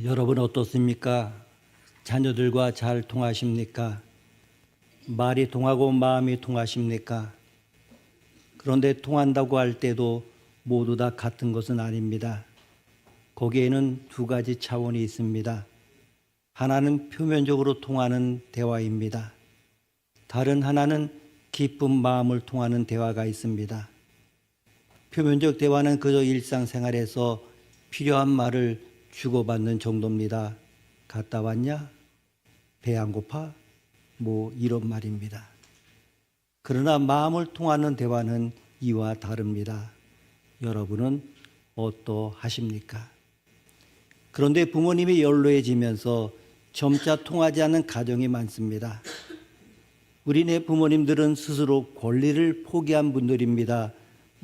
여러분 어떻습니까? 자녀들과 잘 통하십니까? 말이 통하고 마음이 통하십니까? 그런데 통한다고 할 때도 모두 다 같은 것은 아닙니다. 거기에는 두 가지 차원이 있습니다. 하나는 표면적으로 통하는 대화입니다. 다른 하나는 깊은 마음을 통하는 대화가 있습니다. 표면적 대화는 그저 일상생활에서 필요한 말을 주고받는 정도입니다. 갔다 왔냐? 배 안 고파? 이런 말입니다. 그러나 마음을 통하는 대화는 이와 다릅니다. 여러분은 어떠하십니까? 그런데 부모님이 연로해지면서 점차 통하지 않는 가정이 많습니다. 우리네 부모님들은 스스로 권리를 포기한 분들입니다.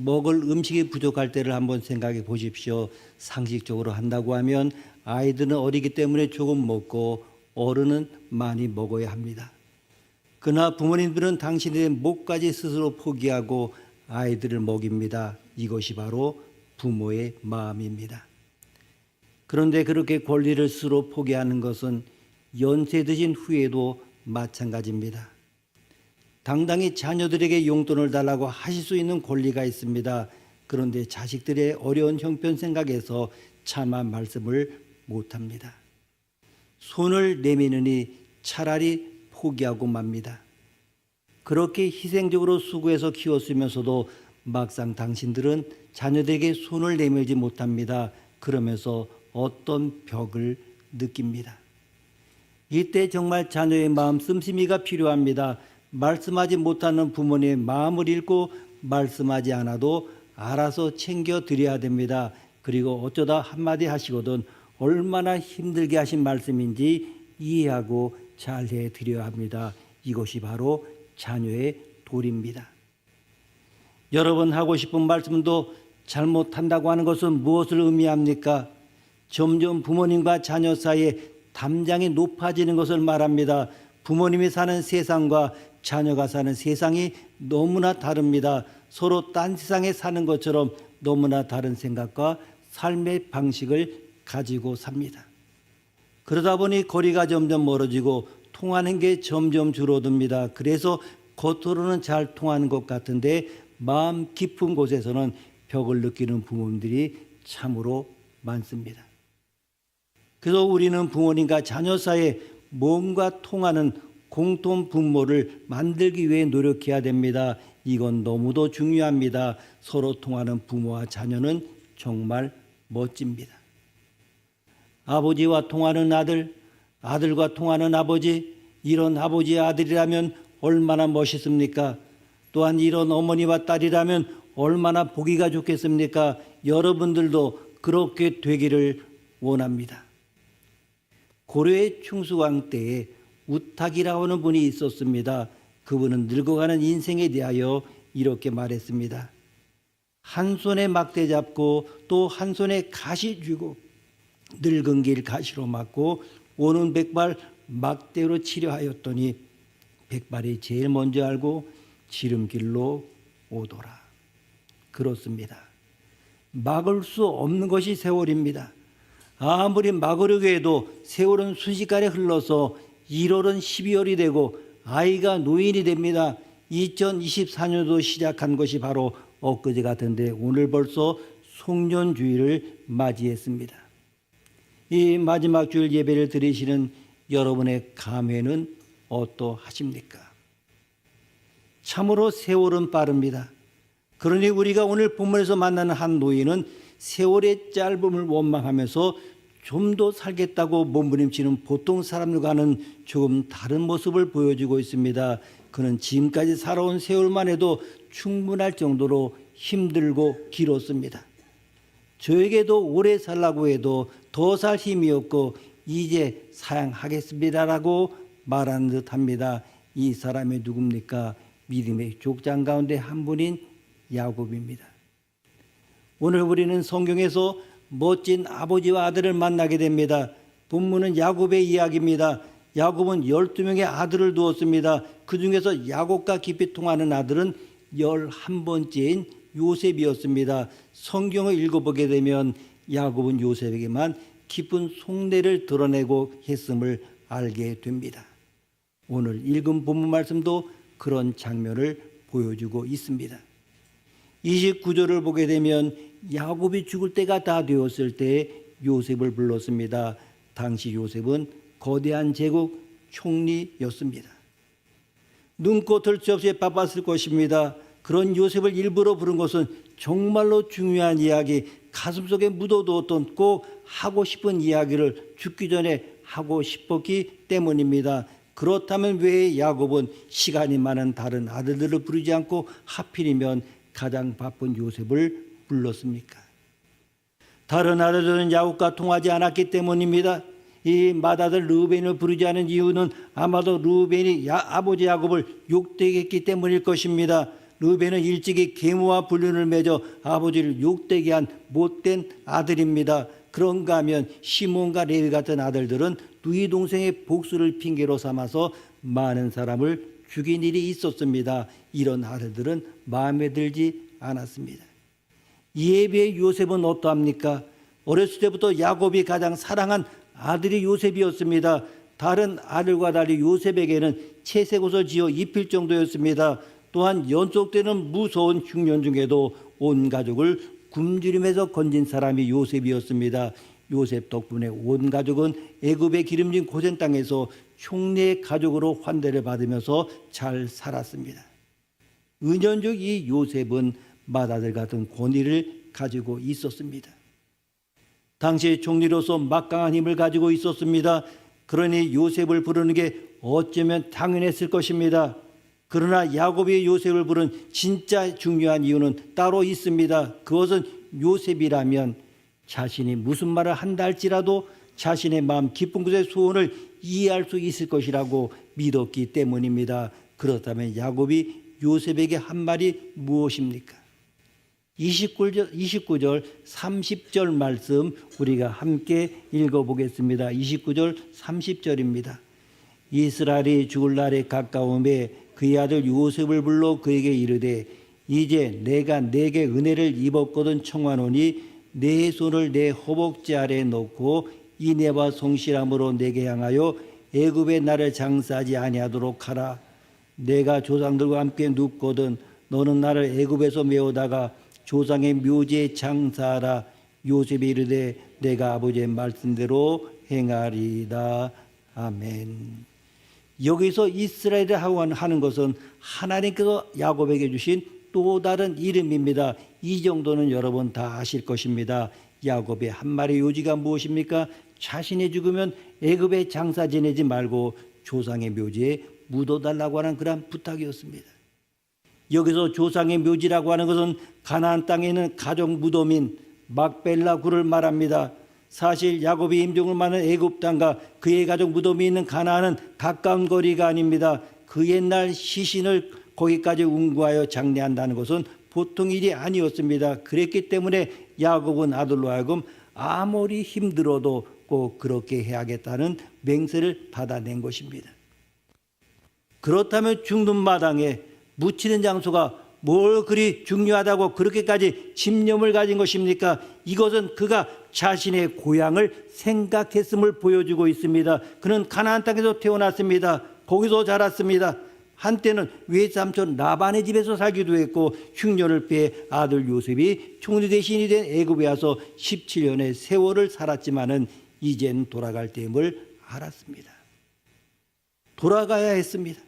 먹을 음식이 부족할 때를 한번 생각해 보십시오. 상식적으로 한다고 하면 아이들은 어리기 때문에 조금 먹고 어른은 많이 먹어야 합니다. 그러나 부모님들은 당신의 목까지 스스로 포기하고 아이들을 먹입니다. 이것이 바로 부모의 마음입니다. 그런데 그렇게 권리를 스스로 포기하는 것은 연세 드신 후에도 마찬가지입니다. 당당히 자녀들에게 용돈을 달라고 하실 수 있는 권리가 있습니다. 그런데 자식들의 어려운 형편 생각해서 차마 말씀을 못합니다. 손을 내미느니 차라리 포기하고 맙니다. 그렇게 희생적으로 수고해서 키웠으면서도 막상 당신들은 자녀들에게 손을 내밀지 못합니다. 그러면서 어떤 벽을 느낍니다. 이때 정말 자녀의 마음 씀씀이가 필요합니다. 말씀하지 못하는 부모님의 마음을 읽고 말씀하지 않아도 알아서 챙겨드려야 됩니다. 그리고 어쩌다 한마디 하시거든 얼마나 힘들게 하신 말씀인지 이해하고 잘 해드려야 합니다. 이것이 바로 자녀의 도리입니다. 여러분 하고 싶은 말씀도 잘못한다고 하는 것은 무엇을 의미합니까? 점점 부모님과 자녀 사이에 담장이 높아지는 것을 말합니다. 부모님이 사는 세상과 자녀가 사는 세상이 너무나 다릅니다. 서로 딴 세상에 사는 것처럼 너무나 다른 생각과 삶의 방식을 가지고 삽니다. 그러다 보니 거리가 점점 멀어지고 통하는 게 점점 줄어듭니다. 그래서 겉으로는 잘 통하는 것 같은데 마음 깊은 곳에서는 벽을 느끼는 부모님들이 참으로 많습니다. 그래서 우리는 부모님과 자녀 사이에 뭔가 통하는 공통 분모를 만들기 위해 노력해야 됩니다. 이건 너무도 중요합니다. 서로 통하는 부모와 자녀는 정말 멋집니다. 아버지와 통하는 아들, 아들과 통하는 아버지, 이런 아버지의 아들이라면 얼마나 멋있습니까? 또한 이런 어머니와 딸이라면 얼마나 보기가 좋겠습니까? 여러분들도 그렇게 되기를 원합니다. 고려의 충수왕 때에 우탁이라고 하는 분이 있었습니다. 그분은 늙어가는 인생에 대하여 이렇게 말했습니다. 한 손에 막대 잡고 또 한 손에 가시 쥐고 늙은 길 가시로 막고 오는 백발 막대로 치려하였더니 백발이 제일 먼저 알고 지름길로 오더라. 그렇습니다. 막을 수 없는 것이 세월입니다. 아무리 막으려고 해도 세월은 순식간에 흘러서 1월은 12월이 되고 아이가 노인이 됩니다. 2024년도 시작한 것이 바로 엊그제 같은데 오늘 벌써 송년주일을 맞이했습니다. 이 마지막 주일 예배를 드리시는 여러분의 감회는 어떠하십니까? 참으로 세월은 빠릅니다. 그러니 우리가 오늘 본문에서 만나는 한 노인은 세월의 짧음을 원망하면서 좀 더 살겠다고 몸부림치는 보통 사람들과는 조금 다른 모습을 보여주고 있습니다. 그는 지금까지 살아온 세월만 해도 충분할 정도로 힘들고 길었습니다. 저에게도 오래 살라고 해도 더 살 힘이 없고 이제 사양하겠습니다라고 말하는 듯합니다. 이 사람이 누굽니까? 믿음의 족장 가운데 한 분인 야곱입니다. 오늘 우리는 성경에서 멋진 아버지와 아들을 만나게 됩니다. 본문은 야곱의 이야기입니다. 야곱은 12명의 아들을 두었습니다. 그 중에서 야곱과 깊이 통하는 아들은 11번째인 요셉이었습니다. 성경을 읽어보게 되면 야곱은 요셉에게만 깊은 속내를 드러내고 했음을 알게 됩니다. 오늘 읽은 본문 말씀도 그런 장면을 보여주고 있습니다. 29절을 보게 되면 야곱이 죽을 때가 다 되었을 때 요셉을 불렀습니다. 당시 요셉은 거대한 제국 총리였습니다. 눈코 뜰 새 없이 바빴을 것입니다. 그런 요셉을 일부러 부른 것은 정말로 중요한 이야기, 가슴속에 묻어두었던 꼭 하고 싶은 이야기를 죽기 전에 하고 싶었기 때문입니다. 그렇다면 왜 야곱은 시간이 많은 다른 아들들을 부르지 않고 하필이면 가장 바쁜 요셉을 불렀습니까? 다른 아들들은 야곱과 통하지 않았기 때문입니다. 이 맏아들 르우벤을 부르지 않은 이유는 아마도 르우벤이 아버지 야곱을 욕되게 했기 때문일 것입니다. 르우벤은 일찍이 계모와 불륜을 맺어 아버지를 욕되게 한 못된 아들입니다. 그런가 하면 시몬과 레위 같은 아들들은 누이 동생의 복수를 핑계로 삼아서 많은 사람을 죽인 일이 있었습니다. 이런 아들들은 마음에 들지 않았습니다. 이에 비해 요셉은 어떠합니까? 어렸을 때부터 야곱이 가장 사랑한 아들이 요셉이었습니다. 다른 아들과 달리 요셉에게는 채색옷을 지어 입힐 정도였습니다. 또한 연속되는 무서운 흉년 중에도 온 가족을 굶주림에서 건진 사람이 요셉이었습니다. 요셉 덕분에 온 가족은 애굽의 기름진 고센 땅에서 총리의 가족으로 환대를 받으면서 잘 살았습니다. 은연중 이 요셉은 맏아들 같은 권위를 가지고 있었습니다. 당시 총리로서 막강한 힘을 가지고 있었습니다. 그러니 요셉을 부르는 게 어쩌면 당연했을 것입니다. 그러나 야곱이 요셉을 부른 진짜 중요한 이유는 따로 있습니다. 그것은 요셉이라면 자신이 무슨 말을 한다 할지라도 자신의 마음 깊은 곳의 소원을 이해할 수 있을 것이라고 믿었기 때문입니다. 그렇다면 야곱이 요셉에게 한 말이 무엇입니까? 29절 30절 말씀 우리가 함께 읽어보겠습니다. 29절 30절입니다. 이스라엘이 죽을 날에 가까움에 그의 아들 요셉을 불러 그에게 이르되 이제 내가 내게 은혜를 입었거든 청하노니 내 손을 내 허벅지 아래에 놓고 인애와 성실함으로 내게 향하여 애굽에 나를 장사하지 아니하도록 하라. 내가 조상들과 함께 눕거든 너는 나를 애굽에서 메우다가 조상의 묘지에 장사하라. 요셉이 이르되 내가 아버지의 말씀대로 행하리이다. 아멘. 여기서 이스라엘이 하는 것은 하나님께서 야곱에게 주신 또 다른 이름입니다. 이 정도는 여러분 다 아실 것입니다. 야곱의 한 말의 요지가 무엇입니까? 자신이 죽으면 애굽에 장사 지내지 말고 조상의 묘지에 묻어달라고 하는 그런 부탁이었습니다. 여기서 조상의 묘지라고 하는 것은 가나안 땅에 있는 가족 무덤인 막벨라 굴을 말합니다. 사실 야곱이 임종을 많은 애굽 땅과 그의 가족 무덤이 있는 가나안은 가까운 거리가 아닙니다. 그 옛날 시신을 거기까지 운구하여 장례한다는 것은 보통 일이 아니었습니다. 그랬기 때문에 야곱은 아들로 하여금 아무리 힘들어도 꼭 그렇게 해야겠다는 맹세를 받아낸 것입니다. 그렇다면 죽는 마당에 묻히는 장소가 뭘 그리 중요하다고 그렇게까지 집념을 가진 것입니까? 이것은 그가 자신의 고향을 생각했음을 보여주고 있습니다. 그는 가나안 땅에서 태어났습니다. 거기서 자랐습니다. 한때는 외삼촌 라반의 집에서 살기도 했고 흉년을 피해 아들 요셉이 총리 대신이 된 애굽에 와서 17년의 세월을 살았지만은 이젠 돌아갈 때임을 알았습니다. 돌아가야 했습니다.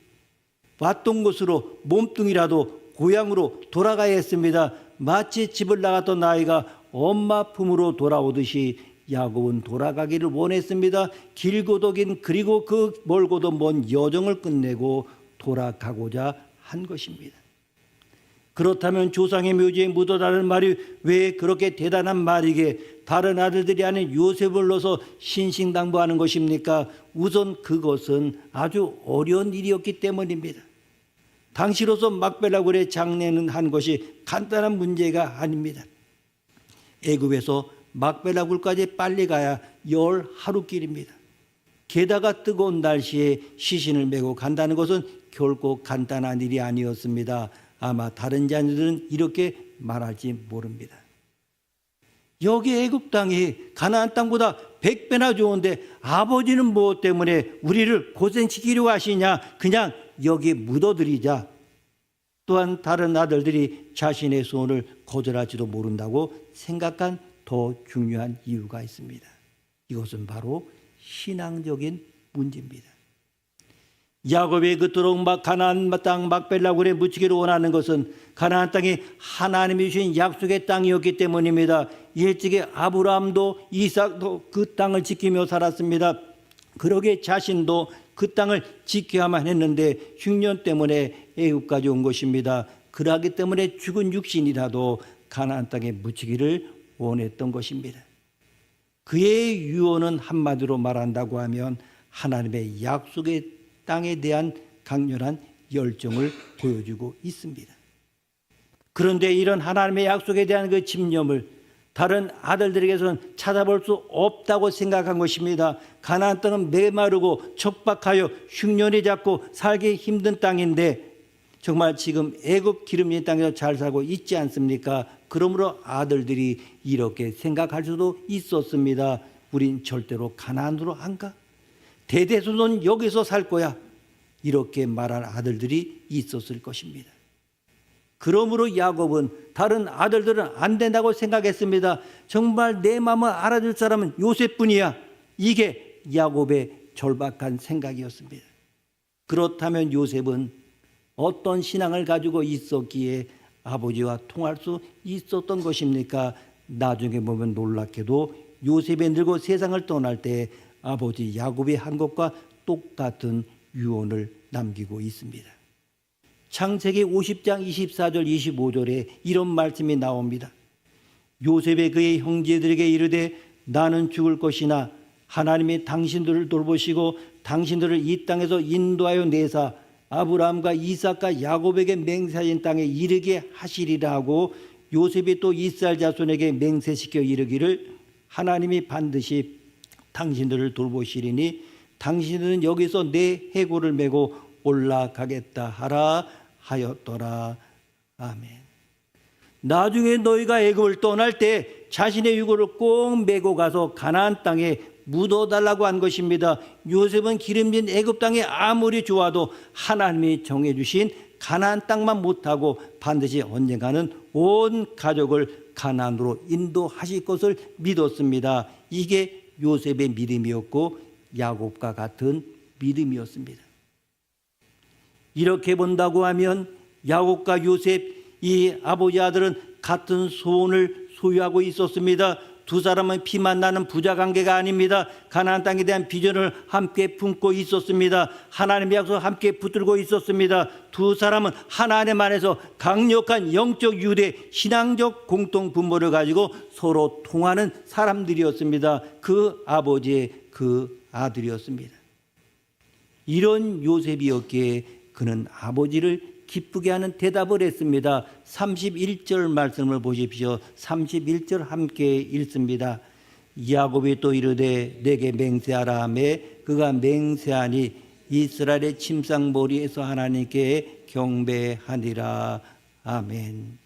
왔던 곳으로 몸뚱이라도 고향으로 돌아가야 했습니다. 마치 집을 나갔던 아이가 엄마 품으로 돌아오듯이 야곱은 돌아가기를 원했습니다. 길고도 긴 그리고 그 멀고도 먼 여정을 끝내고 돌아가고자 한 것입니다. 그렇다면 조상의 묘지에 묻어다는 말이 왜 그렇게 대단한 말이게 다른 아들들이 아닌 요셉을 넣어서 신신당부하는 것입니까? 우선 그것은 아주 어려운 일이었기 때문입니다. 당시로서 막벨라 굴에 장례는 한 것이 간단한 문제가 아닙니다. 애굽에서 막벨라 굴까지 빨리 가야 10하루길입니다. 게다가 뜨거운 날씨에 시신을 메고 간다는 것은 결코 간단한 일이 아니었습니다. 아마 다른 자녀들은 이렇게 말할지 모릅니다. 여기 애굽 땅이 가나안 땅보다 100배나 좋은데 아버지는 무엇 때문에 우리를 고생시키려고 하시냐? 그냥 여기 묻어들이자. 또한 다른 아들들이 자신의 소원을 거절할지도 모른다고 생각한 더 중요한 이유가 있습니다. 이것은 바로 신앙적인 문제입니다. 야곱이 그토록 가나안 땅 막벨라굴에 묻히기를 원하는 것은 가나안 땅이 하나님이 주신 약속의 땅이었기 때문입니다. 일찍이 아브라함도 이삭도 그 땅을 지키며 살았습니다. 그러게 자신도 그 땅을 지켜야만 했는데 흉년 때문에 애굽까지 온 것입니다. 그러기 때문에 죽은 육신이라도 가나안 땅에 묻히기를 원했던 것입니다. 그의 유언은 한마디로 말한다고 하면 하나님의 약속의 땅에 대한 강렬한 열정을 보여주고 있습니다. 그런데 이런 하나님의 약속에 대한 그 집념을 다른 아들들에게서는 찾아볼 수 없다고 생각한 것입니다. 가나안 땅은 메마르고 척박하여 흉년이 잦고 살기 힘든 땅인데 정말 지금 애굽 기름진 땅에서 잘 살고 있지 않습니까? 그러므로 아들들이 이렇게 생각할 수도 있었습니다. 우린 절대로 가나안으로 안 가. 대대손손 여기서 살 거야. 이렇게 말한 아들들이 있었을 것입니다. 그러므로 야곱은 다른 아들들은 안 된다고 생각했습니다. 정말 내 마음을 알아줄 사람은 요셉뿐이야. 이게 야곱의 절박한 생각이었습니다. 그렇다면 요셉은 어떤 신앙을 가지고 있었기에 아버지와 통할 수 있었던 것입니까? 나중에 보면 놀랍게도 요셉이 늙어 세상을 떠날 때 아버지 야곱이 한 것과 똑같은 유언을 남기고 있습니다. 창세기 50장 24절 25절에 이런 말씀이 나옵니다. 요셉이 그의 형제들에게 이르되 나는 죽을 것이나 하나님이 당신들을 돌보시고 당신들을 이 땅에서 인도하여 내사 아브라함과 이삭과 야곱에게 맹세하신 땅에 이르게 하시리라 하고 요셉이 또 이스라엘 자손에게 맹세시켜 이르기를 하나님이 반드시 당신들을 돌보시리니 당신들은 여기서 내 해골을 메고 올라가겠다 하라 하였더라. 아멘. 나중에 너희가 애굽을 떠날 때 자신의 유골을 꼭 메고 가서 가나안 땅에 묻어달라고 한 것입니다. 요셉은 기름진 애굽 땅이 아무리 좋아도 하나님이 정해주신 가나안 땅만 못하고 반드시 언젠가는 온 가족을 가나안으로 인도하실 것을 믿었습니다. 이게 요셉의 믿음이었고 야곱과 같은 믿음이었습니다. 이렇게 본다고 하면 야곱과 요셉 이 아버지 아들은 같은 소원을 소유하고 있었습니다. 두 사람은 피만 나는 부자 관계가 아닙니다. 가나안 땅에 대한 비전을 함께 품고 있었습니다. 하나님의 약속을 함께 붙들고 있었습니다. 두 사람은 하나님 안에서 강력한 영적 유대 신앙적 공통 분모를 가지고 서로 통하는 사람들이었습니다. 그 아버지의 그 아들이었습니다. 이런 요셉이었기에 그는 아버지를 기쁘게 하는 대답을 했습니다. 31절 말씀을 보십시오. 31절 함께 읽습니다. 야곱이 또 이르되 내게 맹세하라 하매 그가 맹세하니 이스라엘의 침상머리에서 하나님께 경배하니라. 아멘.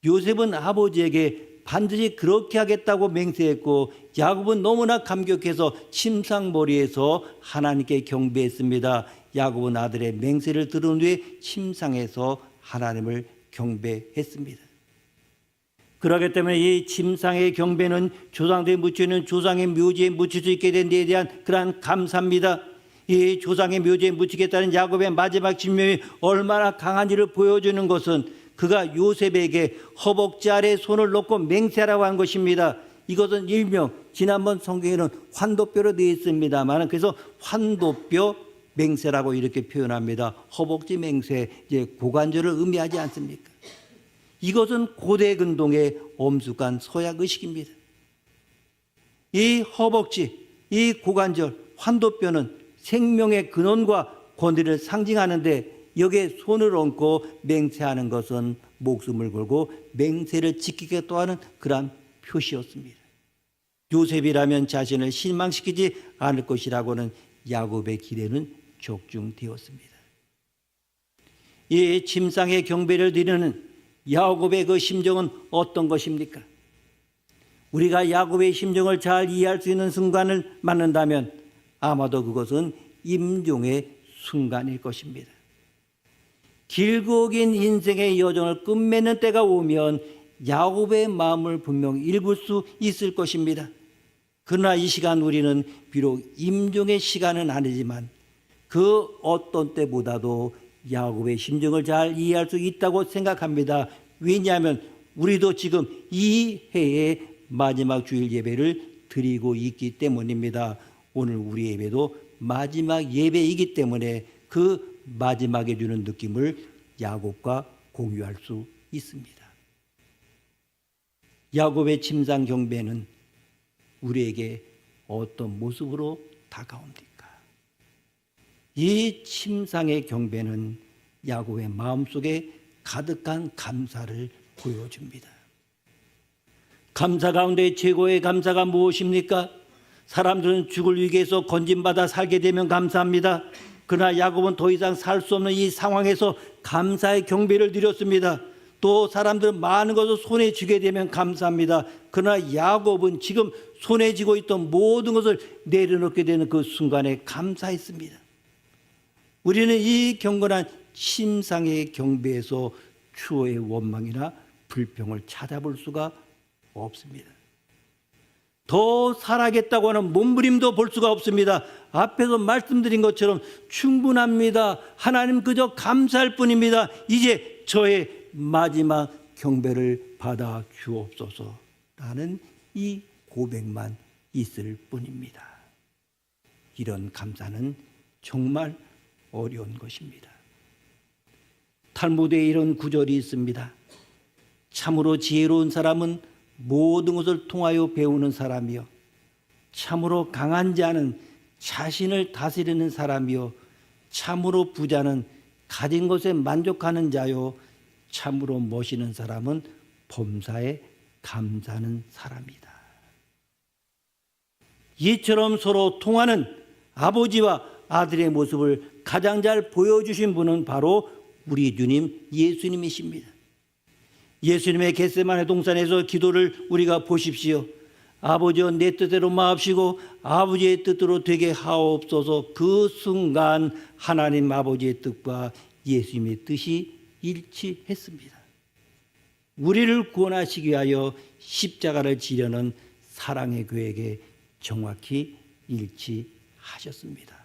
요셉은 아버지에게 반드시 그렇게 하겠다고 맹세했고 야곱은 너무나 감격해서 침상머리에서 하나님께 경배했습니다. 야곱은 아들의 맹세를 들은 후에 침상에서 하나님을 경배했습니다. 그렇기 때문에 이 침상의 경배는 조상들이 묻혀있는 조상의 묘지에 묻힐 수 있게 된 데에 대한 그러한 감사입니다. 이 조상의 묘지에 묻히겠다는 야곱의 마지막 집념이 얼마나 강한지를 보여주는 것은 그가 요셉에게 허벅지 아래에 손을 놓고 맹세하라고 한 것입니다. 이것은 일명 지난번 성경에는 환도뼈로 되어 있습니다만 그래서 환도뼈 맹세라고 이렇게 표현합니다. 허벅지 맹세, 이제 고관절을 의미하지 않습니까? 이것은 고대 근동의 엄숙한 서약 의식입니다. 이 허벅지, 이 고관절, 환도뼈는 생명의 근원과 권위를 상징하는데 여기에 손을 얹고 맹세하는 것은 목숨을 걸고 맹세를 지키겠다고 하는 그러한 표시였습니다. 요셉이라면 자신을 실망시키지 않을 것이라고는 야곱의 기대는 적중되었습니다. 이 침상의 경배를 드리는 야곱의 그 심정은 어떤 것입니까? 우리가 야곱의 심정을 잘 이해할 수 있는 순간을 만난다면 아마도 그것은 임종의 순간일 것입니다. 길고 긴 인생의 여정을 끝맺는 때가 오면 야곱의 마음을 분명 읽을 수 있을 것입니다. 그러나 이 시간 우리는 비록 임종의 시간은 아니지만 그 어떤 때보다도 야곱의 심정을 잘 이해할 수 있다고 생각합니다. 왜냐하면 우리도 지금 이 해의 마지막 주일 예배를 드리고 있기 때문입니다. 오늘 우리 예배도 마지막 예배이기 때문에 그 마지막에 주는 느낌을 야곱과 공유할 수 있습니다. 야곱의 침상 경배는 우리에게 어떤 모습으로 다가옵니까? 이 침상의 경배는 야곱의 마음속에 가득한 감사를 보여줍니다. 감사 가운데 최고의 감사가 무엇입니까? 사람들은 죽을 위기에서 건진받아 살게 되면 감사합니다. 그러나 야곱은 더 이상 살 수 없는 이 상황에서 감사의 경배를 드렸습니다. 또 사람들은 많은 것을 손에 쥐게 되면 감사합니다. 그러나 야곱은 지금 손에 쥐고 있던 모든 것을 내려놓게 되는 그 순간에 감사했습니다. 우리는 이 경건한 침상의 경배에서 추호의 원망이나 불평을 찾아볼 수가 없습니다. 더 살아겠다고 하는 몸부림도 볼 수가 없습니다. 앞에서 말씀드린 것처럼 충분합니다. 하나님 그저 감사할 뿐입니다. 이제 저의 마지막 경배를 받아 주옵소서 라는 이 고백만 있을 뿐입니다. 이런 감사는 정말 어려운 것입니다. 탈무드에 이런 구절이 있습니다. 참으로 지혜로운 사람은 모든 것을 통하여 배우는 사람이요 참으로 강한 자는 자신을 다스리는 사람이요 참으로 부자는 가진 것에 만족하는 자요 참으로 멋있는 사람은 범사에 감사하는 사람이다. 이처럼 서로 통하는 아버지와 아들의 모습을 가장 잘 보여주신 분은 바로 우리 주님 예수님이십니다. 예수님의 겟세마네 동산에서 기도를 우리가 보십시오. 아버지여 내 뜻대로 마옵시고 아버지의 뜻대로 되게 하옵소서. 그 순간 하나님 아버지의 뜻과 예수님의 뜻이 일치했습니다. 우리를 구원하시기 위하여 십자가를 지려는 사랑의 계획에 정확히 일치하셨습니다.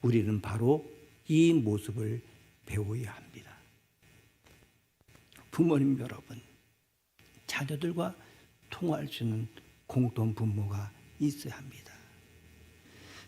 우리는 바로 이 모습을 배워야 합니다. 부모님 여러분, 자녀들과 통화할 수 있는 공통 분모가 있어야 합니다.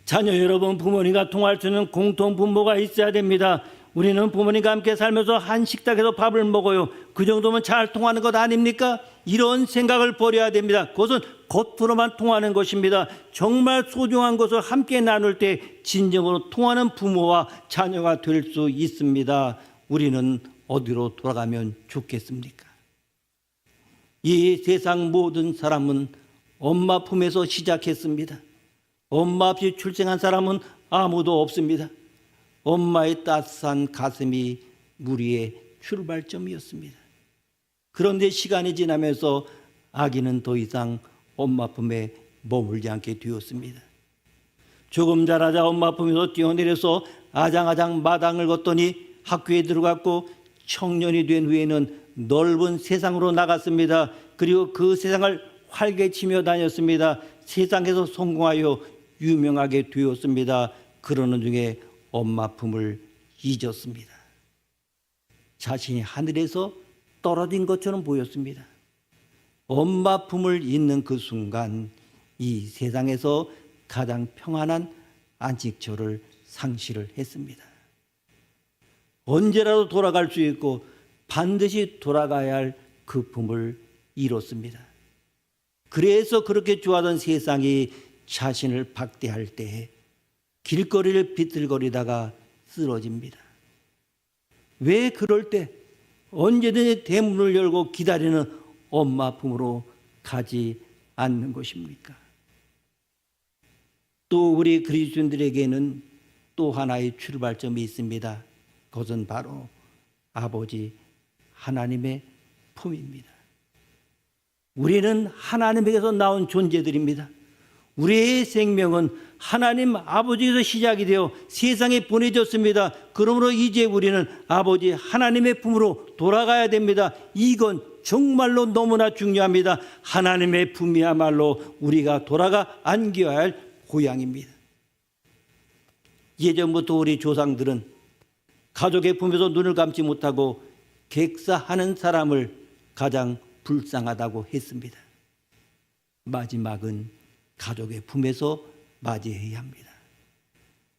자녀 여러분, 부모님과 통화할 수 있는 공통 분모가 있어야 됩니다. 우리는 부모님과 함께 살면서 한 식탁에서 밥을 먹어요. 그 정도면 잘 통하는 것 아닙니까? 이런 생각을 버려야 됩니다. 그것은 겉으로만 통하는 것입니다. 정말 소중한 것을 함께 나눌 때 진정으로 통하는 부모와 자녀가 될 수 있습니다. 우리는 어디로 돌아가면 좋겠습니까? 이 세상 모든 사람은 엄마 품에서 시작했습니다. 엄마 없이 출생한 사람은 아무도 없습니다. 엄마의 따스한 가슴이 우리의 출발점이었습니다. 그런데 시간이 지나면서 아기는 더 이상 엄마 품에 머물지 않게 되었습니다. 조금 자라자 엄마 품에서 뛰어내려서 아장아장 마당을 걷더니 학교에 들어갔고 청년이 된 후에는 넓은 세상으로 나갔습니다. 그리고 그 세상을 활개치며 다녔습니다. 세상에서 성공하여 유명하게 되었습니다. 그러는 중에 엄마 품을 잊었습니다. 자신이 하늘에서 떨어진 것처럼 보였습니다. 엄마 품을 잊는 그 순간 이 세상에서 가장 평안한 안식처를 상실을 했습니다. 언제라도 돌아갈 수 있고 반드시 돌아가야 할 그 품을 잃었습니다. 그래서 그렇게 좋아하던 세상이 자신을 박대할 때 길거리를 비틀거리다가 쓰러집니다. 왜 그럴 때 언제든지 대문을 열고 기다리는 엄마 품으로 가지 않는 것입니까? 또 우리 그리스도인들에게는 또 하나의 출발점이 있습니다. 그것은 바로 아버지 하나님의 품입니다. 우리는 하나님에게서 나온 존재들입니다. 우리의 생명은 하나님 아버지에서 시작이 되어 세상에 보내졌습니다. 그러므로 이제 우리는 아버지 하나님의 품으로 돌아가야 됩니다. 이건 정말로 너무나 중요합니다. 하나님의 품이야말로 우리가 돌아가 안겨야 할 고향입니다. 예전부터 우리 조상들은 가족의 품에서 눈을 감지 못하고 객사하는 사람을 가장 불쌍하다고 했습니다. 마지막은 가족의 품에서 맞이해야 합니다.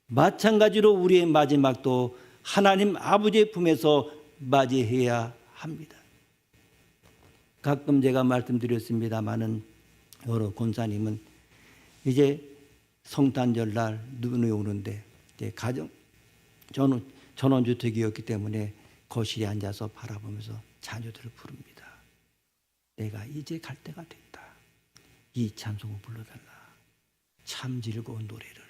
마찬가지로 우리의 마지막도 하나님 아버지의 품에서 맞이해야 합니다. 가끔 제가 말씀드렸습니다마는 여러 권사님은 이제 성탄절날 눈이 오는데 이제 저는 전원주택이었기 때문에 거실에 앉아서 바라보면서 자녀들을 부릅니다. 내가 이제 갈 때가 됐다. 이 찬송을 불러달라. 참 즐거운 노래를.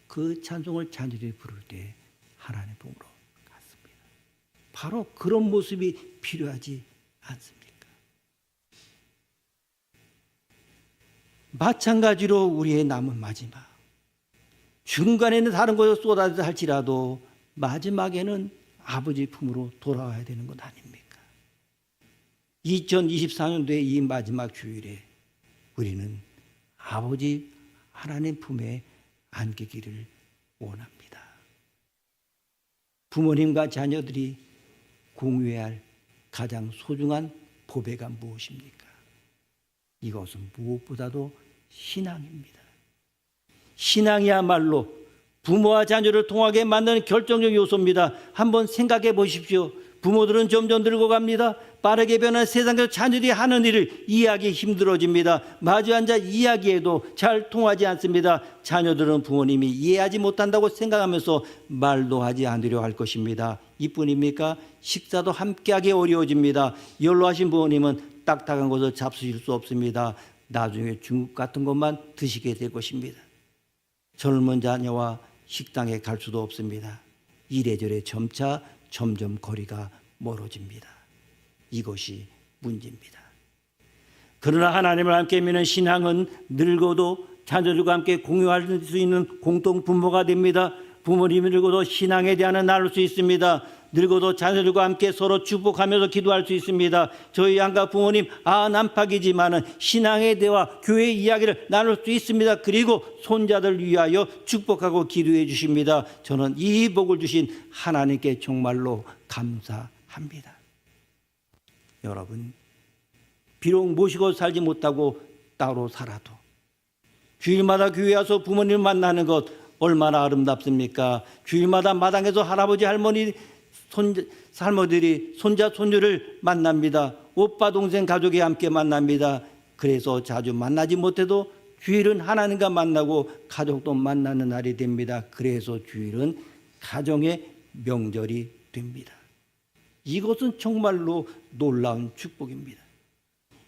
그 찬송을 자녀들이 부를 때 하나님 품으로 갔습니다. 바로 그런 모습이 필요하지 않습니까? 마찬가지로 우리의 남은 마지막, 중간에는 다른 것을 쏟아져 할지라도 마지막에는 아버지 품으로 돌아와야 되는 것 아닙니까? 2024년도의 이 마지막 주일에 우리는 아버지 하나님 품에 안기기를 원합니다. 부모님과 자녀들이 공유해야 할 가장 소중한 보배가 무엇입니까? 이것은 무엇보다도 신앙입니다. 신앙이야말로 부모와 자녀를 통하게 만드는 결정적 요소입니다. 한번 생각해 보십시오. 부모들은 점점 늙어갑니다. 빠르게 변한 세상에서 자녀들이 하는 일을 이해하기 힘들어집니다. 마주 앉아 이야기해도 잘 통하지 않습니다. 자녀들은 부모님이 이해하지 못한다고 생각하면서 말도 하지 않으려 할 것입니다. 이뿐입니까? 식사도 함께하기 어려워집니다. 연로하신 부모님은 딱딱한 것을 잡수실 수 없습니다. 나중에 중국 같은 것만 드시게 될 것입니다. 젊은 자녀와 식당에 갈 수도 없습니다. 이래저래 점점 거리가 멀어집니다. 이것이 문제입니다. 그러나 하나님을 함께 믿는 신앙은 늙어도 자녀들과 함께 공유할 수 있는 공동 부모가 됩니다. 부모님이 늙어도 신앙에 대한 나눌 수 있습니다. 늙어도 자녀들과 함께 서로 축복하면서 기도할 수 있습니다. 저희 양가 부모님 난파기지만은 신앙의 대화, 교회 이야기를 나눌 수 있습니다. 그리고 손자들 위하여 축복하고 기도해 주십니다. 저는 이 복을 주신 하나님께 정말로 감사합니다. 여러분, 비록 모시고 살지 못하고 따로 살아도 주일마다 교회 와서 부모님을 만나는 것 얼마나 아름답습니까? 주일마다 마당에서 할아버지 할머니 할머니들이 손자 손녀를 만납니다. 오빠 동생 가족이 함께 만납니다. 그래서 자주 만나지 못해도 주일은 하나님과 만나고 가족도 만나는 날이 됩니다. 그래서 주일은 가정의 명절이 됩니다. 이것은 정말로 놀라운 축복입니다.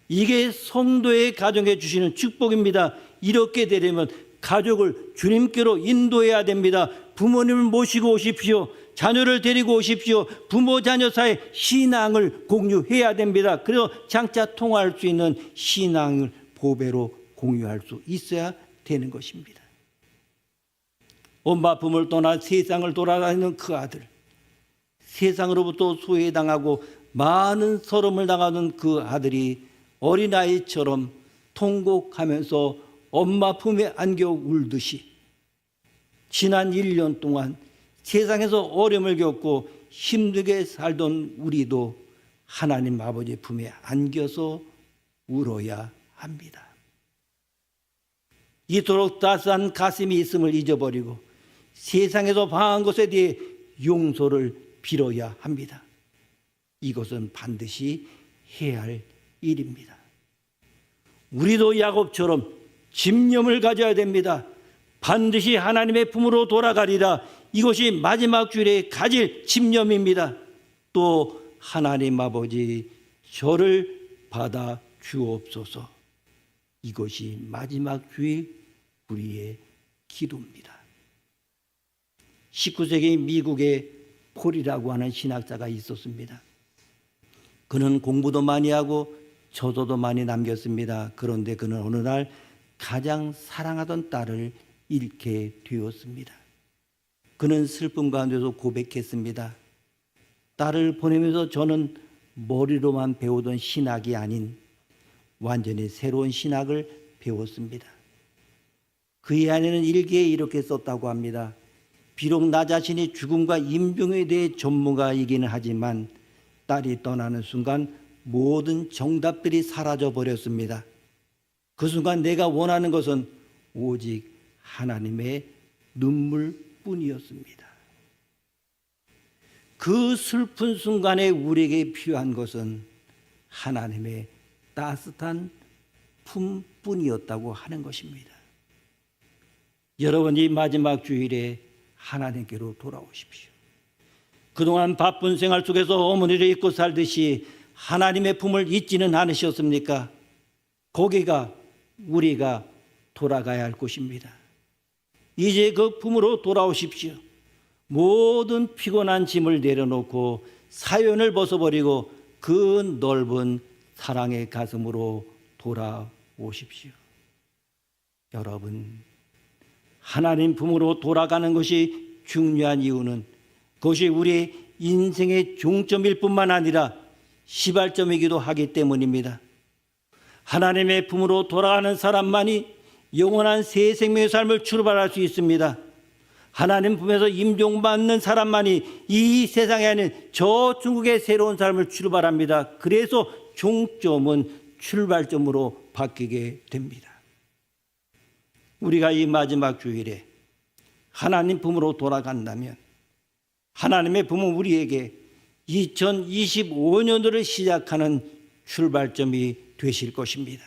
이게 성도의 가정에 주시는 축복입니다. 이렇게 되려면 가족을 주님께로 인도해야 됩니다. 부모님을 모시고 오십시오. 자녀를 데리고 오십시오. 부모 자녀 사이 신앙을 공유해야 됩니다. 그래서 장차 통할 수 있는 신앙을 보배로 공유할 수 있어야 되는 것입니다. 엄마 품을 떠나 세상을 돌아다니는 그 아들, 세상으로부터 소외당하고 많은 서름을 당하는 그 아들이 어린아이처럼 통곡하면서 엄마 품에 안겨 울듯이 지난 1년 동안 세상에서 어려움을 겪고 힘들게 살던 우리도 하나님 아버지 품에 안겨서 울어야 합니다. 이토록 따스한 가슴이 있음을 잊어버리고 세상에서 방한 것에 대해 용서를 빌어야 합니다. 이것은 반드시 해야 할 일입니다. 우리도 야곱처럼 집념을 가져야 됩니다. 반드시 하나님의 품으로 돌아가리라. 이것이 마지막 주일에 가질 집념입니다. 또 하나님 아버지 저를 받아 주옵소서. 이것이 마지막 주일 우리의 기도입니다. 19세기 미국에 폴이라고 하는 신학자가 있었습니다. 그는 공부도 많이 하고 저도도 많이 남겼습니다. 그런데 그는 어느 날 가장 사랑하던 딸을 잃게 되었습니다. 그는 슬픔 가운데서 고백했습니다. 딸을 보내면서 저는 머리로만 배우던 신학이 아닌 완전히 새로운 신학을 배웠습니다. 그의 아내는 일기에 이렇게 썼다고 합니다. 비록 나 자신이 죽음과 임종에 대해 전문가이기는 하지만 딸이 떠나는 순간 모든 정답들이 사라져 버렸습니다. 그 순간 내가 원하는 것은 오직 하나님의 눈물뿐이었습니다. 그 슬픈 순간에 우리에게 필요한 것은 하나님의 따뜻한 품뿐이었다고 하는 것입니다. 여러분, 이 마지막 주일에 하나님께로 돌아오십시오. 그동안 바쁜 생활 속에서 어머니를 잊고 살듯이 하나님의 품을 잊지는 않으셨습니까? 거기가 우리가 돌아가야 할 곳입니다. 이제 그 품으로 돌아오십시오. 모든 피곤한 짐을 내려놓고 사연을 벗어버리고 그 넓은 사랑의 가슴으로 돌아오십시오. 여러분, 하나님 품으로 돌아가는 것이 중요한 이유는 그것이 우리의 인생의 종점일 뿐만 아니라 시발점이기도 하기 때문입니다. 하나님의 품으로 돌아가는 사람만이 영원한 새 생명의 삶을 출발할 수 있습니다. 하나님 품에서 임종받는 사람만이 이 세상에 아닌 저 천국의 새로운 삶을 출발합니다. 그래서 종점은 출발점으로 바뀌게 됩니다. 우리가 이 마지막 주일에 하나님 품으로 돌아간다면 하나님의 품은 우리에게 2025년도를 시작하는 출발점이 되실 것입니다.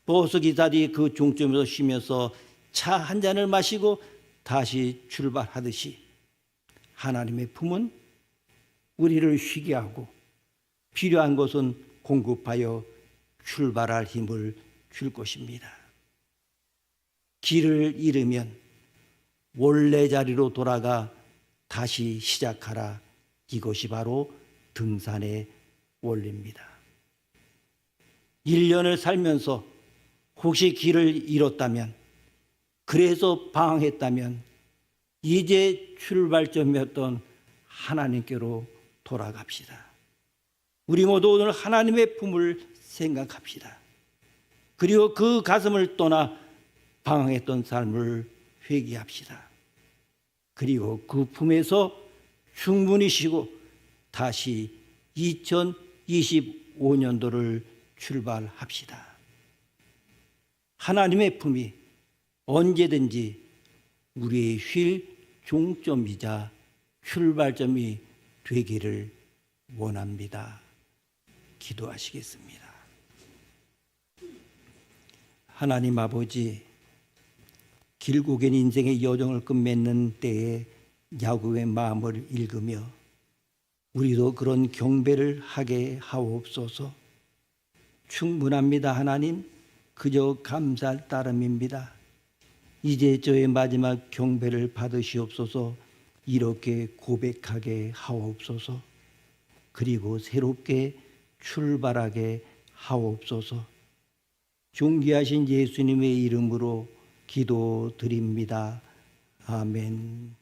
버스 기사들이 그 종점에서 쉬면서 차 한 잔을 마시고 다시 출발하듯이 하나님의 품은 우리를 쉬게 하고 필요한 것은 공급하여 출발할 힘을 줄 것입니다. 길을 잃으면 원래 자리로 돌아가 다시 시작하라. 이것이 바로 등산의 원리입니다. 1년을 살면서 혹시 길을 잃었다면, 그래서 방황했다면 이제 출발점이었던 하나님께로 돌아갑시다. 우리 모두 오늘 하나님의 품을 생각합시다. 그리고 그 가슴을 떠나 방황했던 삶을 회개합시다. 그리고 그 품에서 충분히 쉬고 다시 2025년도를 출발합시다. 하나님의 품이 언제든지 우리의 쉴 종점이자 출발점이 되기를 원합니다. 기도하시겠습니다. 하나님 아버지, 길고 긴 인생의 여정을 끝맺는 때에 야곱의 마음을 읽으며 우리도 그런 경배를 하게 하옵소서. 충분합니다. 하나님, 그저 감사할 따름입니다. 이제 저의 마지막 경배를 받으시옵소서. 이렇게 고백하게 하옵소서. 그리고 새롭게 출발하게 하옵소서. 존귀하신 예수님의 이름으로 기도드립니다. 아멘.